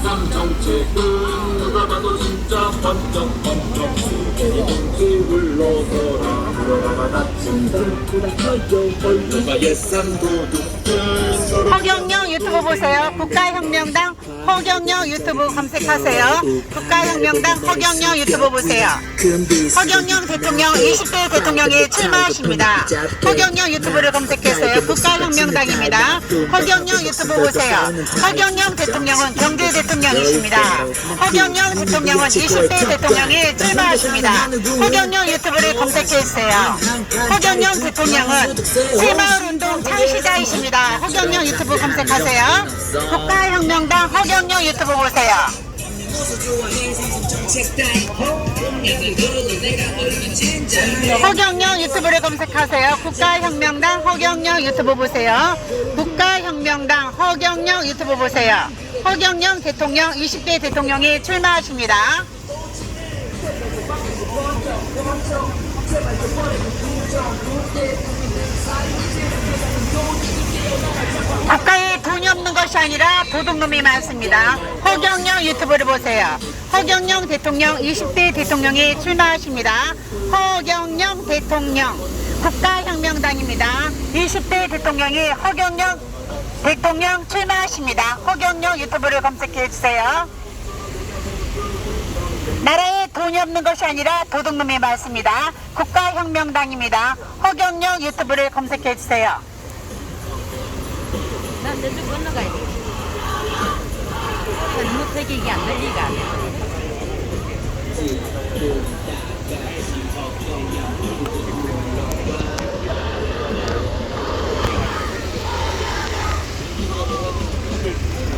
세상 정책은 누가 봐도 진짜 번쩍번쩍 수개인지 불러서라 들어가가 다친 덜보다 커져 누가 예산 도둑들 허경영 유튜브 보세요. 국가혁명당 허경영 유튜브 검색하세요. 국가혁명당 허경영 유튜브 보세요. 허경영 대통령 20대 대통령이 출마하십니다. 허경영 유튜브를 검색했어요. 국가혁명당입니다. 허경영 유튜브 보세요. 허경영 대통령은 경제 대통령이십니다. 허경영 대통령은 20대 대통령이 출마하십니다. 허경영 유튜브를 검색해주세요. 허경영 대통령은 새마을운동 창시자이십니다. 허경영 유튜브 검색하세요. 국가혁명당 허경영 유튜브 보세요. 허경영 유튜브를 검색하세요. 국가혁명당 허경영 유튜브 보세요. 국가혁명당 허경영 유튜브 보세요. 허경영 대통령 20대 대통령이 출마하십니다. 국가에 돈이 없는 것이 아니라 도둑놈이 많습니다. 허경영 유튜브를 보세요. 허경영 대통령 20대 대통령이 출마하십니다. 허경영 대통령 국가혁명당입니다. 20대 대통령이 허경영 대통령 출마하십니다. 허경영 유튜브를 검색해주세요. 나라에 돈이 없는 것이 아니라 도둑놈이 많습니다. 국가혁명당입니다. 허경영 유튜브를 검색해주세요. 난 저쪽 건너가야 돼. 잘못하게 이게 안 들리가.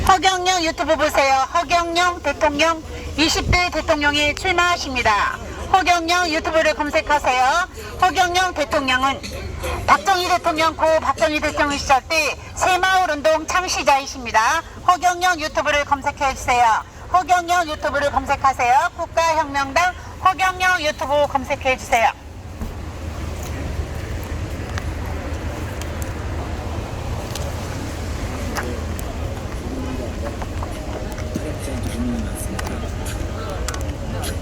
허경영 유튜브 보세요. 허경영 대통령 20대 대통령이 출마하십니다. 허경영 유튜브를 검색하세요. 허경영 대통령은 박정희 대통령 고 박정희 대통령 시절 때 새마을운동 창시자이십니다. 허경영 유튜브를 검색해주세요. 허경영 유튜브를 검색하세요. 국가혁명당 허경영 유튜브 검색해주세요.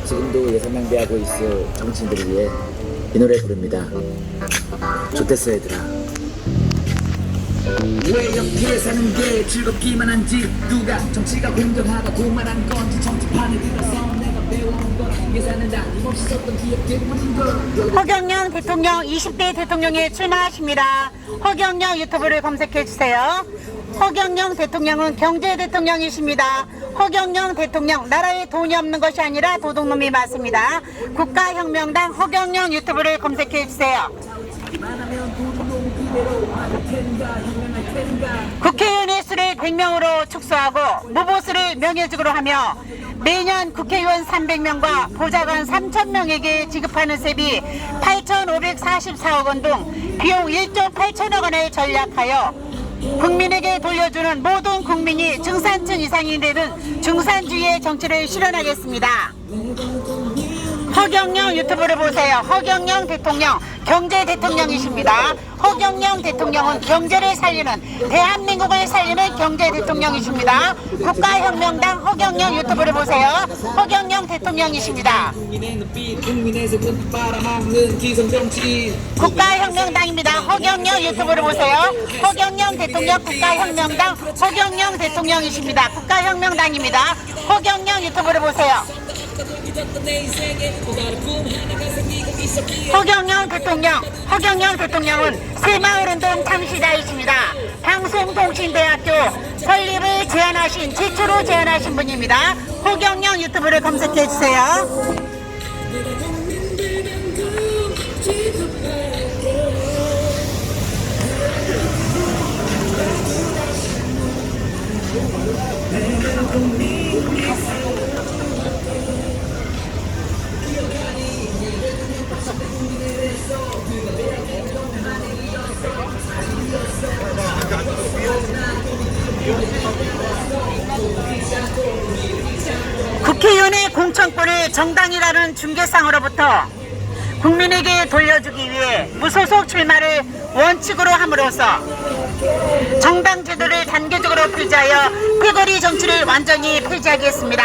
지금도 예산 낭비하고 있을 정치인들을 위해 이 노래 부릅니다. 좋댔어 얘들아. 왜 이렇게 사는 게 즐겁기만 한지 누가 정치가 공정하다고 말한 건지 정치판에 들어서 내가 배워온 건 예산은 아낌없이 썼던 기억들 하는 걸. 허경영 대통령 20대 대통령이 출마하십니다. 허경영 유튜브를 검색해주세요. 허경영 대통령은 경제 대통령이십니다. 허경영 대통령 나라에 돈이 없는 것이 아니라 도둑놈이 많습니다. 국가혁명당 허경영 유튜브를 검색해주세요. 국회의원의 수를 100명으로 축소하고 무보수를 명예직으로 하며 매년 국회의원 300명과 보좌관 3,000명에게 지급하는 세비 8,544억 원 등 비용 1조 8천억 원을 전략하여 국민에게 돌려주는 모든 국민이 중산층 이상이 되는 중산주의의 정치를 실현하겠습니다. 허경영 유튜브를 보세요. 허경영 대통령 경제 대통령이십니다. 허경영 대통령은 경제를 살리는 대한민국을 살리는 경제 대통령이십니다. 국가혁명당 허경영 유튜브를 보세요. 허경영 대통령이십니다. 국가혁명당입니다. 허경영 유튜브를 보세요. 허경영 대통령 국가혁명당 허경영 대통령이십니다. 국가혁명당입니다. 허경영 유튜브를 보세요. 허경영 대통령은 새마을운동 창시자이십니다. 방송통신대학교 설립을 제안하신 최초로 제안하신 분입니다. 허경영 유튜브를 검색해주세요. 국회의원의 공천권을 정당이라는 중개상으로부터 국민에게 돌려주기 위해 무소속 출마를 원칙으로 함으로써 정당 제도를 단계적으로 폐지하여 꾀거리 정치를 완전히 폐지하겠습니다.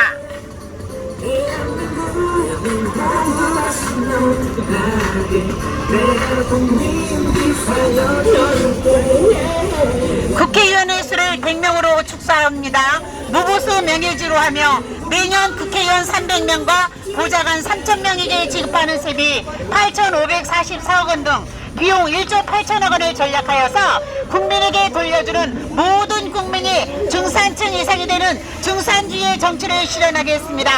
국회의원의 수를 100명으로 축소합니다. 무보수 명예지로 하며 매년 국회의원 300명과 보좌관 3,000명에게 지급하는 세비 8,544억 원 등 비용 1조 8천억 원을 전략하여서 국민에게 돌려주는 모든 국민이 중산층 이상이 되는 중산주의의 정치를 실현하겠습니다.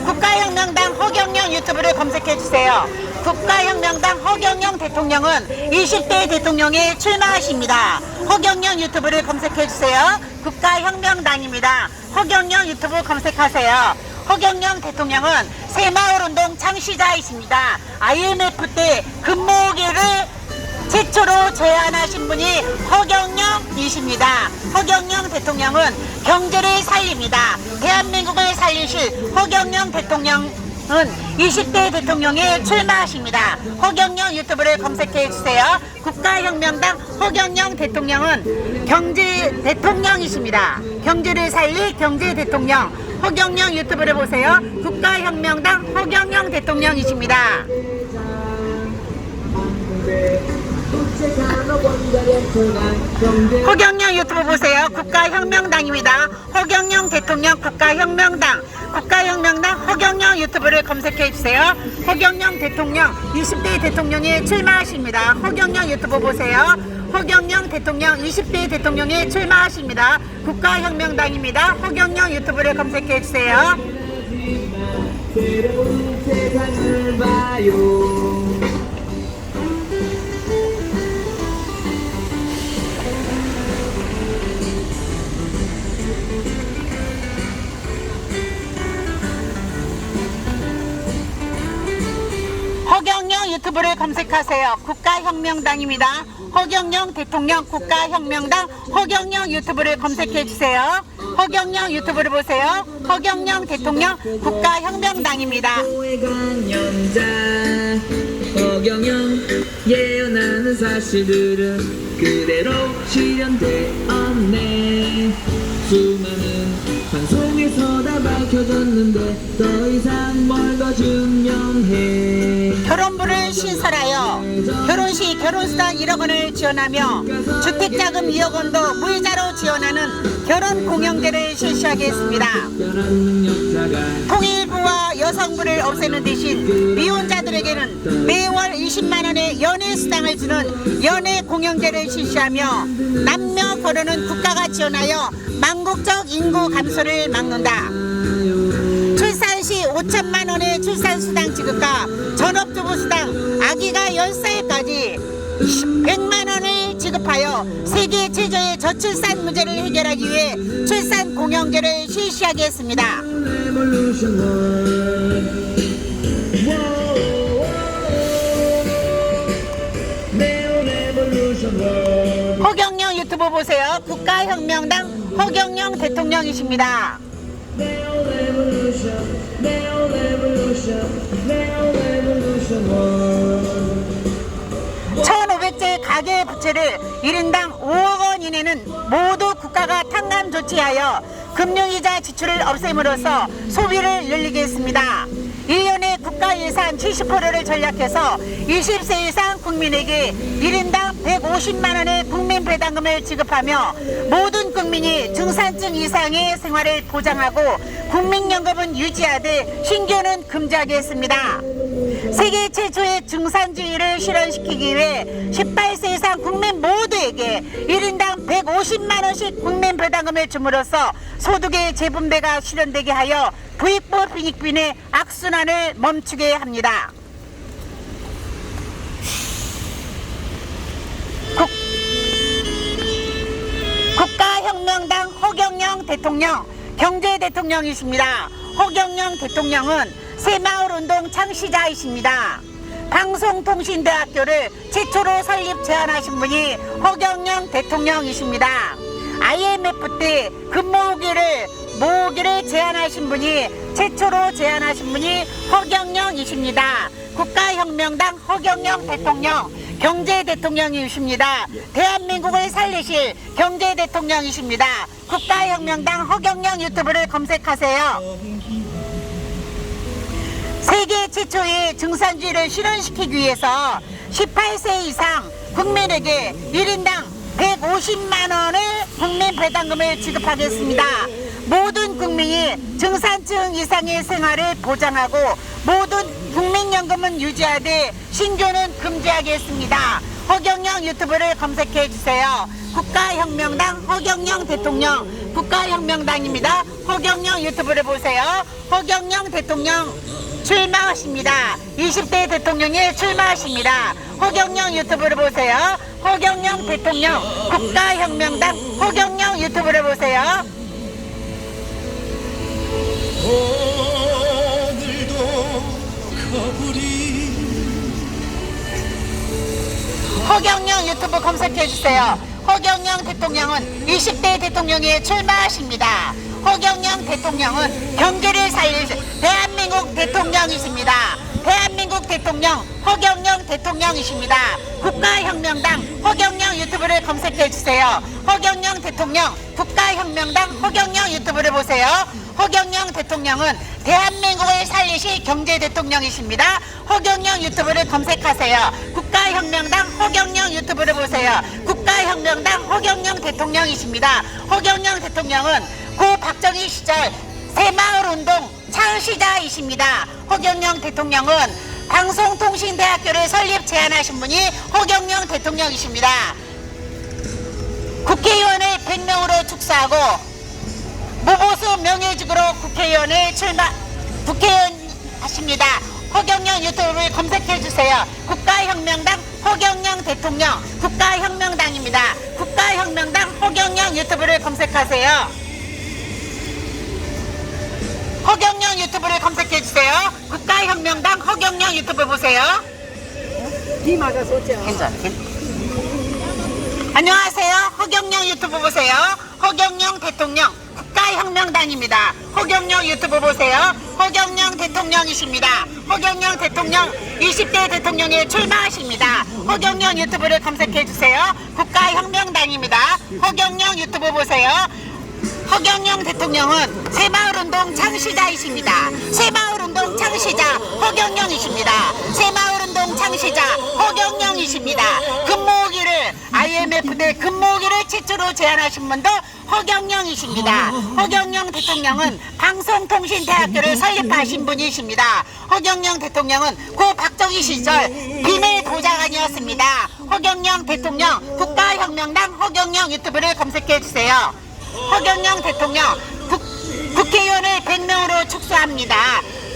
국가혁명당 허경영 유튜브를 검색해주세요. 국가혁명당 허경영 대통령은 20대 대통령에 출마하십니다. 허경영 유튜브를 검색해주세요. 국가혁명당입니다. 허경영 유튜브 검색하세요. 허경영 대통령은 새마을운동 창시자이십니다. IMF 때 근무기를 최초로 제안하신 분이 허경영이십니다. 허경영 대통령은 경제를 살립니다. 대한민국을 살리실 허경영 대통령은 20대 대통령에 출마하십니다. 허경영 유튜브를 검색해주세요. 국가혁명당 허경영 대통령은 경제 대통령이십니다. 경제를 살릴 경제 대통령 허경영 유튜브를 보세요. 국가혁명당 허경영 대통령이십니다. 허경영 유튜브 보세요. 국가혁명당입니다. 허경영 대통령 국가혁명당 국가혁명당 허경영 유튜브를 검색해주세요. 허경영 대통령 20대 대통령에 출마하십니다. 허경영 유튜브 보세요. 허경영 대통령 20대 대통령에 출마하십니다. 국가혁명당입니다. 허경영 유튜브를 검색해주세요. 새로운 세상을 봐요. 허경영 유튜브를 검색하세요. 국가혁명당입니다. 허경영 대통령 국가혁명당 허경영 유튜브를 검색해주세요. 허경영 유튜브를 보세요. 허경영 대통령 국가혁명당입니다. 강연자 허경영 예언하는 사실들은 그대로 실현되었네. 수많은 방송에서 다 밝혀졌는데 더 이상 뭘 더 증명해. 결혼부를 신설하여 결혼시 결혼수당 1억 원을 지원하며 주택자금 2억 원도 무이자로 지원하는 결혼공영제를 실시하겠습니다. 통일부와 여성부를 없애는 대신 미혼자들에게는 매월 20만 원의 연애수당을 주는 연애공영제를 실시하며 남녀 결혼은 국가가 지원하여 망국적 인구 감소를 막는다. 출산 시 5천만 원의 출산수당 지급과 전업주부수당, 아기가 10살까지 100만 원을 지급하여 세계 최저의 저출산 문제를 해결하기 위해 출산 공영제를 실시하겠습니다. 허경영 유튜브 보세요. 국가혁명당 허경영 대통령이십니다. 1,500제 가계 부채를 1인당 5억 원 이내는 모두 국가가 탕감 조치하여 금융이자 지출을 없앰으로써 소비를 늘리겠습니다. 1년에 국가 예산 70%를 전략해서 20세 이상 국민에게 1인당 150만 원의 국민 배당금을 지급하며 모든 국민이 중산층 이상의 생활을 보장하고 국민연금은 유지하되 신규는 금지하겠습니다. 세계 최초의 중산주의를 실현시키기 위해 18세 이상 국민 모두에게 1인당 150만 원씩 국민 배당금을 줌으로써 소득의 재분배가 실현되게 하여 부익부 빈익빈의 악순환을 멈추게 합니다. 국가혁명당 허경영 대통령 경제대통령이십니다. 허경영 대통령은 새마을운동 창시자이십니다. 방송통신대학교를 최초로 설립 제안하신 분이 허경영 대통령이십니다. IMF 때 모으기를 제안하신 분이 최초로 제안하신 분이 허경영이십니다. 국가혁명당 허경영 대통령 경제 대통령이십니다. 대한민국을 살리실 경제 대통령이십니다. 국가혁명당 허경영 유튜브를 검색하세요. 세계 최초의 증산주의를 실현시키기 위해서 18세 이상 국민에게 1인당 150만 원의 국민 배당금을 지급하겠습니다. 모든 국민이 증산층 이상의 생활을 보장하고 모든 국민연금은 유지하되 신규는 금지하겠습니다. 허경영 유튜브를 검색해 주세요. 국가혁명당 허경영 대통령, 국가혁명당입니다. 허경영 유튜브를 보세요. 허경영 대통령 출마하십니다. 20대 대통령에 출마하십니다. 허경영 유튜브를 보세요. 허경영 대통령, 국가혁명당 허경영 유튜브를 보세요. 오늘도 거부리 허경영 유튜브 검색해 주세요. 허경영 대통령은 20대 대통령에 출마하십니다. 허경영 대통령은 경제를 살릴 대한민국 대통령이십니다. 대한민국 대통령 허경영 대통령이십니다. 국가혁명당 허경영 유튜브를 검색해 주세요. 허경영 대통령, 국가혁명당 허경영 유튜브를 보세요. 허경영 대통령은 대한민국을 살리실 경제 대통령이십니다. 허경영 유튜브를 검색하세요. 국가혁명당 허경영 유튜브를 보세요. 국가혁명당 허경영 대통령이십니다. 허경영 대통령은 고 박정희 시절 새마을운동 창시자이십니다. 허경영 대통령은 방송통신대학교를 설립 제안하신 분이 허경영 대통령이십니다. 국회의원을 100명으로 축소하고 무보수 명예직으로 국회의원 하십니다. 허경영 유튜브를 검색해 주세요. 국가혁명당 허경영 대통령, 국가혁명당입니다. 국가혁명당 허경영 유튜브를 검색하세요. 허경영 유튜브를 검색해 주세요. 국가혁명당 허경영 유튜브 보세요. 니 맞아서 어째요? 괜찮아. 안녕하세요. 허경영 유튜브 보세요. 허경영 대통령, 국가혁명당입니다. 허경영 유튜브 보세요. 허경영 대통령이십니다. 허경영 대통령 20대 대통령에 출마하십니다. 허경영 유튜브를 검색해 주세요. 국가혁명당입니다. 허경영 유튜브 보세요. 허경영 대통령은 새마을운동 창시자이십니다. 새마을운동 창시자 허경영이십니다. 새마을운동 창시자 허경영이십니다. 근무호기를 IMF 대 근무호기를 최초로 제안하신 분도 허경영이십니다. 허경영 대통령은 방송통신대학교를 설립하신 분이십니다. 허경영 대통령은 고 박정희 시절 비밀 보좌관이었습니다. 허경영 대통령, 국가혁명당 허경영 유튜브를 검색해 주세요. 허경영 대통령 국회의원을 100명으로 축소합니다.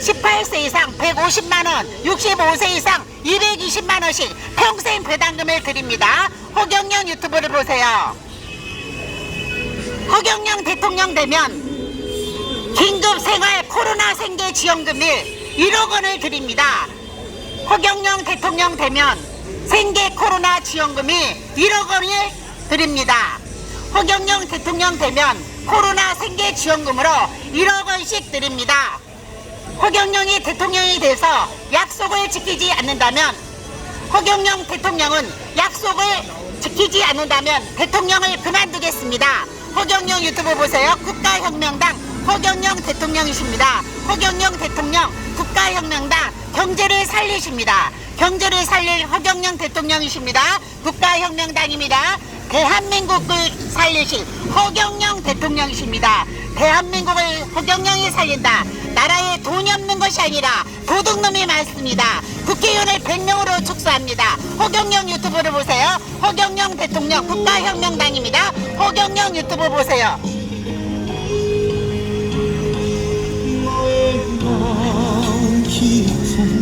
18세 이상 150만원, 65세 이상 220만원씩 평생 배당금을 드립니다. 허경영 유튜브를 보세요. 허경영 대통령 되면 긴급생활 코로나 생계 지원금을 1억 원을 드립니다. 허경영 대통령 되면 생계 코로나 지원금이 1억 원을 드립니다. 허경영 대통령 되면 코로나 생계 지원금으로 1억 원씩 드립니다. 허경영이 대통령이 돼서 약속을 지키지 않는다면, 허경영 대통령은 약속을 지키지 않는다면 대통령을 그만두겠습니다. 허경영 유튜브 보세요. 국가혁명당 허경영 대통령이십니다. 허경영 대통령, 국가혁명당 경제를 살리십니다. 경제를 살릴 허경영 대통령이십니다. 국가혁명당입니다. 대한민국을 살리실 허경영 대통령이십니다. 대한민국을 허경영이 살린다. 나라에 돈이 없는 것이 아니라 도둑놈이 많습니다. 국회의원을 100명으로 축소합니다. 허경영 유튜브를 보세요. 허경영 대통령, 국가혁명당입니다. 허경영 유튜브 보세요.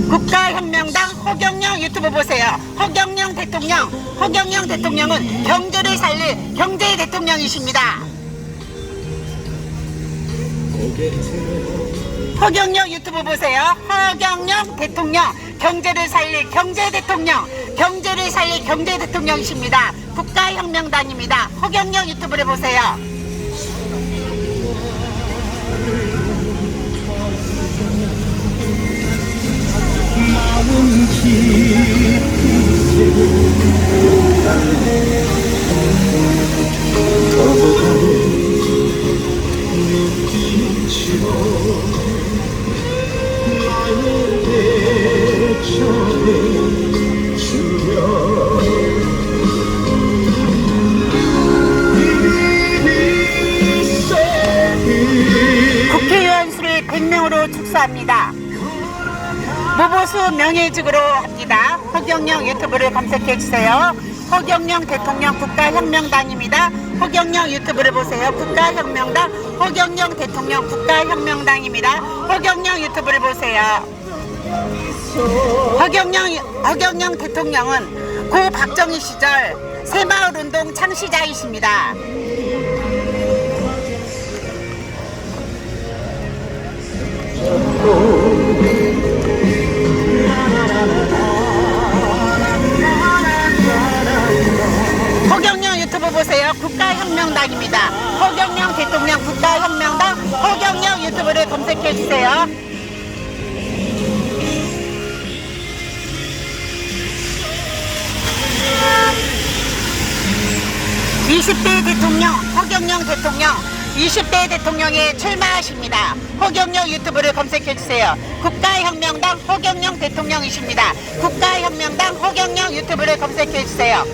국가혁명당 허경영 유튜브 보세요. 허경영 대통령, 허경영 대통령은 경제를 살릴 경제 대통령이십니다. 허경영 유튜브 보세요. 허경영 대통령, 경제를 살릴 경제 대통령, 경제를 살릴 경제 대통령이십니다. 국가혁명당입니다. 허경영 유튜브를 보세요. 마음 깊은 국회의원 수를 100명으로 축소합니다. 무보수 명예직으로 합니다. 허경영 유튜브를 검색해주세요. 허경영 대통령 국가혁명당입니다. 허경영 유튜브를 보세요. 국가혁명당 허경영 대통령 국가혁명당입니다. 허경영 유튜브를 보세요. 허경영 대통령은 고 박정희 시절 새마을운동 창시자이십니다. 허경영 유튜브 보세요. 국가혁명당입니다. 허경영 대통령 국가혁명당 허경영 유튜브를 검색해주세요. (20대) 대통령 허경영 대통령 20대 대통령에 출마하십니다. 허경영 유튜브를 검색해주세요. 국가혁명당 허경영 대통령이십니다. 국가혁명당 허경영 유튜브를 검색해주세요.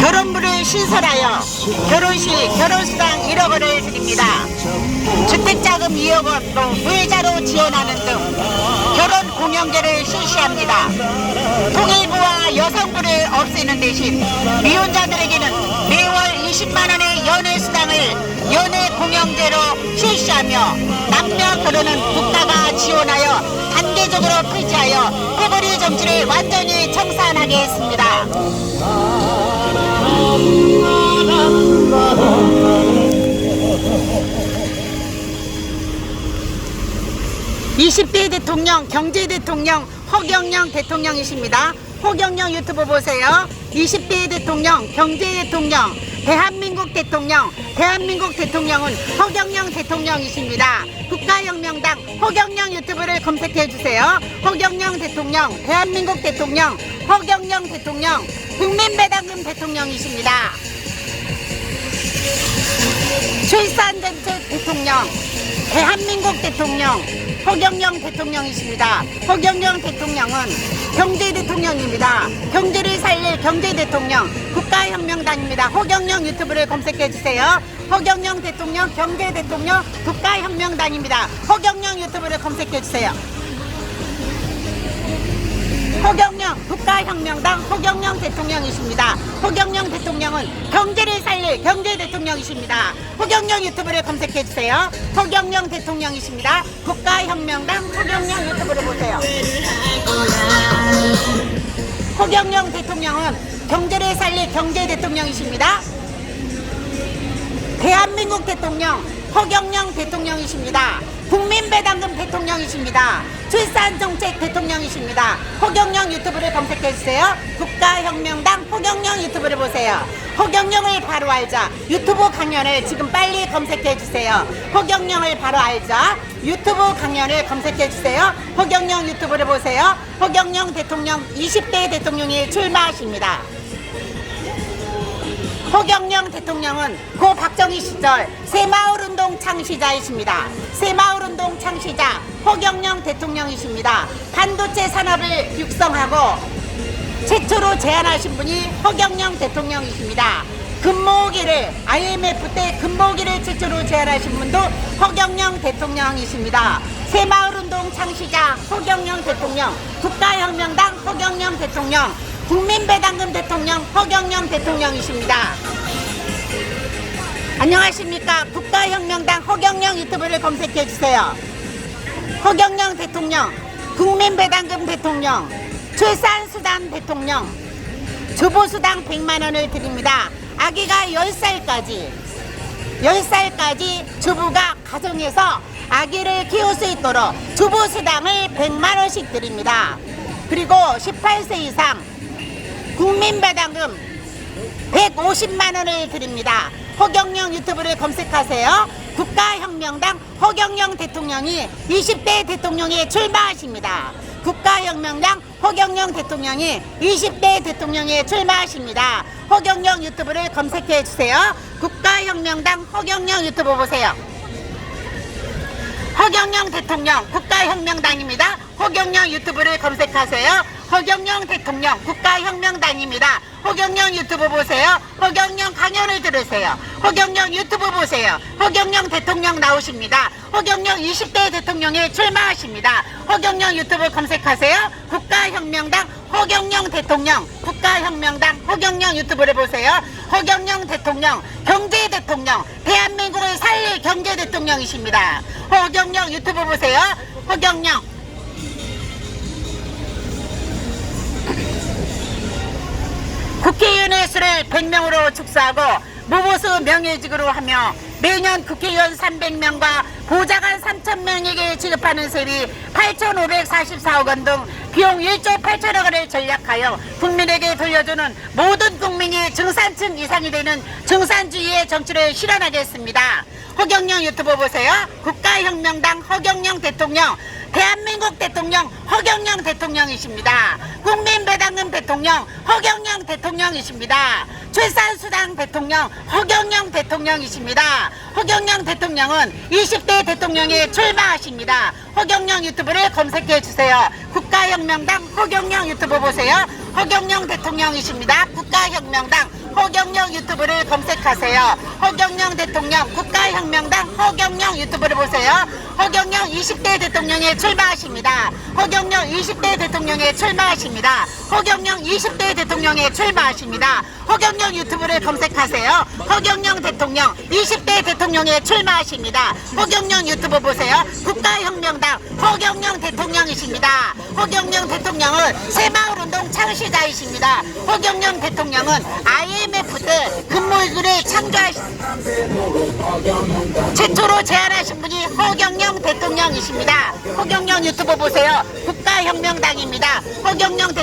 결혼부를 신설하여 결혼식 결혼수당 1억 원을 드립니다. 주택자금 2억 원도 무이자로 지원하는 등 결혼 공영제를 실시합니다. 통일부와 여성부를 없애는 대신 미혼자들에게는 매월 20만 원의 연애수당을 연애 공영제로 실시하며 남녀 결혼은 국가가 지원하여 단계적으로 폐지하여 패거리 정치를 완전히 청산하게 했습니다. 20대 대통령 경제대통령 허경영 대통령이십니다. 허경영 유튜브 보세요. 20대 대통령 경제대통령 대한민국 대통령은 허경영 대통령이십니다. 국가혁명당 허경영 유튜브를 검색해주세요. 허경영 대통령 대한민국 대통령 허경영 대통령 국민배당금 대통령이십니다. 출산정책 대통령 대한민국 대통령 허경영 대통령이십니다. 허경영 대통령은 경제대통령입니다. 경제를 살릴 경제대통령 국가혁명당입니다. 허경영 유튜브를 검색해주세요. 허경영 대통령 경제대통령 국가혁명당입니다. 허경영 유튜브를 검색해주세요. 허경영 국가혁명당 허경영 대통령이십니다. 허경영 대통령은 경제를 살릴 경제대통령이십니다. 허경영 유튜브를 검색해주세요. 허경영 대통령이십니다. 국가혁명당 허경영 유튜브를 보세요. 허경영 대통령은 경제를 살릴 경제대통령이십니다. 대한민국 대통령 허경영 대통령이십니다. 국민배당금 대통령이십니다. 출산정책 대통령이십니다. 허경영 유튜브를 검색해주세요. 국가혁명당 허경영 유튜브를 보세요. 허경영을 바로 알자 유튜브 강연을 지금 빨리 검색해주세요. 허경영을 바로 알자 유튜브 강연을 검색해주세요. 허경영 유튜브를 보세요. 허경영 대통령 20대 대통령이 출마하십니다. 허경영 대통령은 고 박정희 시절 새마을운동 창시자이십니다. 새마을운동 창시자 허경영 대통령이십니다. 반도체 산업을 육성하고 최초로 제안하신 분이 허경영 대통령이십니다. 금모으기를 IMF 때 금모으기를 최초로 제안하신 분도 허경영 대통령이십니다. 새마을운동 창시자 허경영 대통령, 국가혁명당 허경영 대통령, 국민배당금 대통령 허경영 대통령이십니다. 안녕하십니까. 국가혁명당 허경영 유튜브를 검색해주세요. 허경영 대통령, 국민배당금 대통령, 출산수당 대통령, 주보수당 100만원을 드립니다. 아기가 10살까지 주부가 가정에서 아기를 키울 수 있도록 주보수당을 100만원씩 드립니다. 그리고 18세 이상 국민배당금 150만원을 드립니다. 허경영 유튜브를 검색하세요. 국가혁명당 허경영 대통령이 20대 대통령에 출마하십니다. 국가혁명당 허경영 대통령이 20대 대통령에 출마하십니다. 허경영 유튜브를 검색해 주세요. 국가혁명당 허경영 유튜브 보세요. 허경영 대통령 국가혁명당입니다. 허경영 유튜브를 검색하세요. 허경영 대통령 국가혁명당입니다. 허경영 유튜브 보세요. 허경영 강연을 들으세요. 허경영 유튜브 보세요. 허경영 대통령 나오십니다. 허경영 20대 대통령에 출마하십니다. 허경영 유튜브 검색하세요. 국가혁명당 허경영 대통령 국가혁명당 허경영 유튜브를 보세요. 허경영 대통령 경제 대통령 대한민국을 살릴 경제 대통령이십니다. 허경영 유튜브 보세요. 허경영 국회의원의 수를 100명으로 축소하고 무보수 명예직으로 하며 매년 국회의원 300명과 보좌관 3,000명에게 지급하는 세비 8,544억 원 등 비용 1조 8천억 원을 전략하여 국민에게 돌려주는 모든 국민이 중산층 이상이 되는 중산주의의 정치를 실현하겠습니다. 허경영 유튜브 보세요. 국가혁명당 허경영 대통령 대한민국 대통령 허경영 대통령이십니다. 국민배당금 대통령 허경영 대통령이십니다. 출산수당 대통령 허경영 대통령이십니다. 허경영 대통령은 20대 대통령에 출마하십니다. 허경영 유튜브를 검색해 주세요. 국가혁명당 허경영 유튜브 보세요. 허경영 대통령이십니다. 국가혁명당 허경영 유튜브를 검색하세요. 허경영 대통령 국가혁명당 허경영 유튜브를 보세요. 허경영 20대 대통령에 출마하십니다. 허경영 20대 대통령에 출마하십니다. 허경영 20대 대통령에 출마하십니다. 허경영 유튜브를 검색하세요. 허경영 대통령 20대 대통령에 출마하십니다. 허경영 유튜브 보세요. 국가혁명당 허경영 대통령이십니다. 허경영 대통령은 새마을운동 창시자이십니다. 허경영 대통령은 IMF 때 근무일구를 창조하신 최초로 제안하신 분이 허경영 대통령이십니다. 허경영 유튜브 보세요. 국가혁명당입니다. 허경영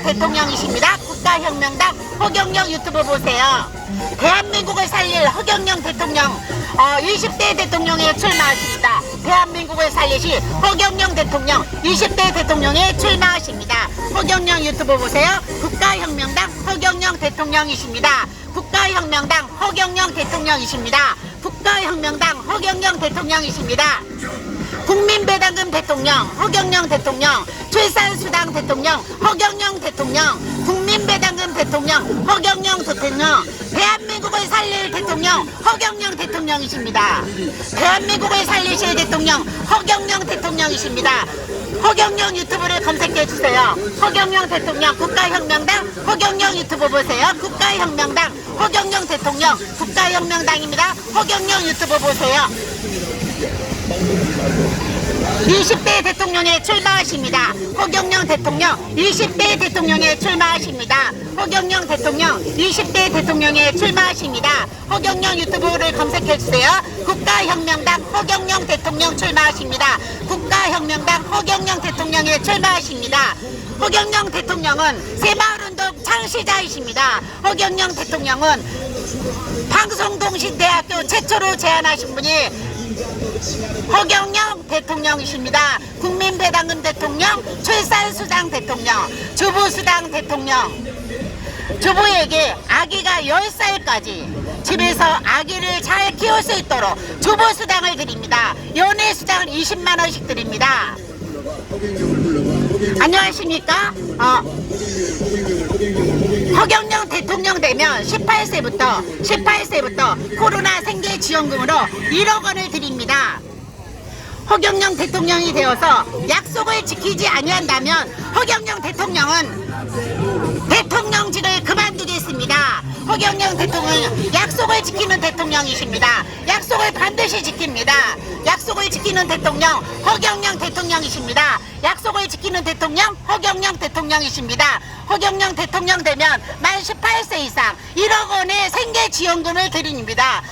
대통령이십니다. 국가혁명당 허경영 유튜브 보세요. 대한민국을 살릴 허경영 대통령 20대 대통령에 출마하십니다. 대한민국을 살리실 허경영 대통령 20대 대통령에 출마하십니다. 허경영 유튜브 보세요. 국가혁명당 허경영 대통령이십니다. 국가혁명당 허경영 대통령이십니다. 국가혁명당 허경영 대통령이십니다. 국민배당금 대통령 허경영 대통령, 출산수당 대통령 허경영 대통령, 국민배당금 대통령 허경영 대통령, 대한민국을 살릴 대통령 허경영 대통령이십니다. 대한민국을 살리실 대통령 허경영 대통령이십니다. 허경영 유튜브를 검색해 주세요. 허경영 대통령 국가혁명당 허경영 유튜브 보세요. 국가혁명당 허경영 대통령 국가혁명당입니다. 허경영 유튜브 보세요. 20대 대통령에 출마하십니다. 허경영 대통령 20대 대통령에 출마하십니다. 허경영 대통령 20대 대통령에 출마하십니다. 허경영 유튜브를 검색해 주세요. 국가혁명당 허경영 대통령 출마하십니다. 국가혁명당 허경영 대통령에 출마하십니다. 허경영 대통령은 새마을운동 창시자이십니다. 허경영 대통령은 방송통신대학교 최초로 제안하신 분이 허경영 대통령이십니다. 국민배당금 대통령, 출산수당 대통령, 주부수당 대통령. 주부에게 아기가 10살까지 집에서 아기를 잘 키울 수 있도록 주부수당을 드립니다. 연애수당을 20만 원씩 드립니다. 안녕하십니까? 허경영 대통령 되면 18세부터 코로나 생계지원금으로 1억 원을 드립니다. 허경영 대통령이 되어서 약속을 지키지 아니한다면 허경영 대통령은 대통령직을 그만두겠습니다. 허경영 대통령은 약속을 지키는 대통령이십니다. 약속을 반드시 지킵니다. 약속을 지키는 대통령 허경영 대통령이십니다. 약속을 지키는 대통령 허경영 대통령이십니다. 허경영 대통령 되면 만 18세 이상 1억 원의 생계지원금을 드립니다.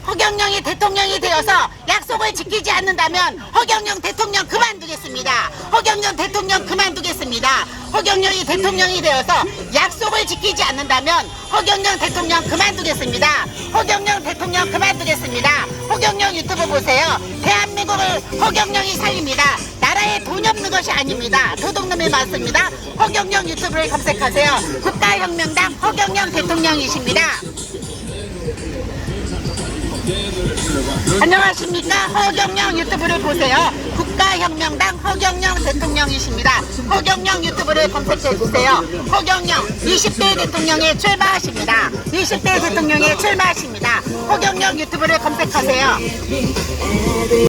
허경영이 대통령이 되어서 약속을 지키지 않는다면 허경영 대통령 그만두겠습니다. 허경영 대통령 그만두겠습니다. 허경영이 대통령이 되어서 약속을 지키지 않는다면 허경영 대통령 그만두겠습니다. 허경영 대통령 그만두겠습니다. 허경영 유튜브 보세요. 대한민국을 허경영이 살립니다. 나라 나라에 돈이 없는 것이 아닙니다. 도둑놈이 많습니다. 허경영 유튜브를 검색하세요. 국가혁명당 허경영 대통령이십니다. 안녕하십니까. 허경영 유튜브를 보세요. 국가혁명당 허경영 대통령이십니다. 허경영 유튜브를 검색해주세요. 허경영 20대 대통령에 출마하십니다. 20대 대통령에 출마하십니다. 허경영 유튜브를 검색하세요.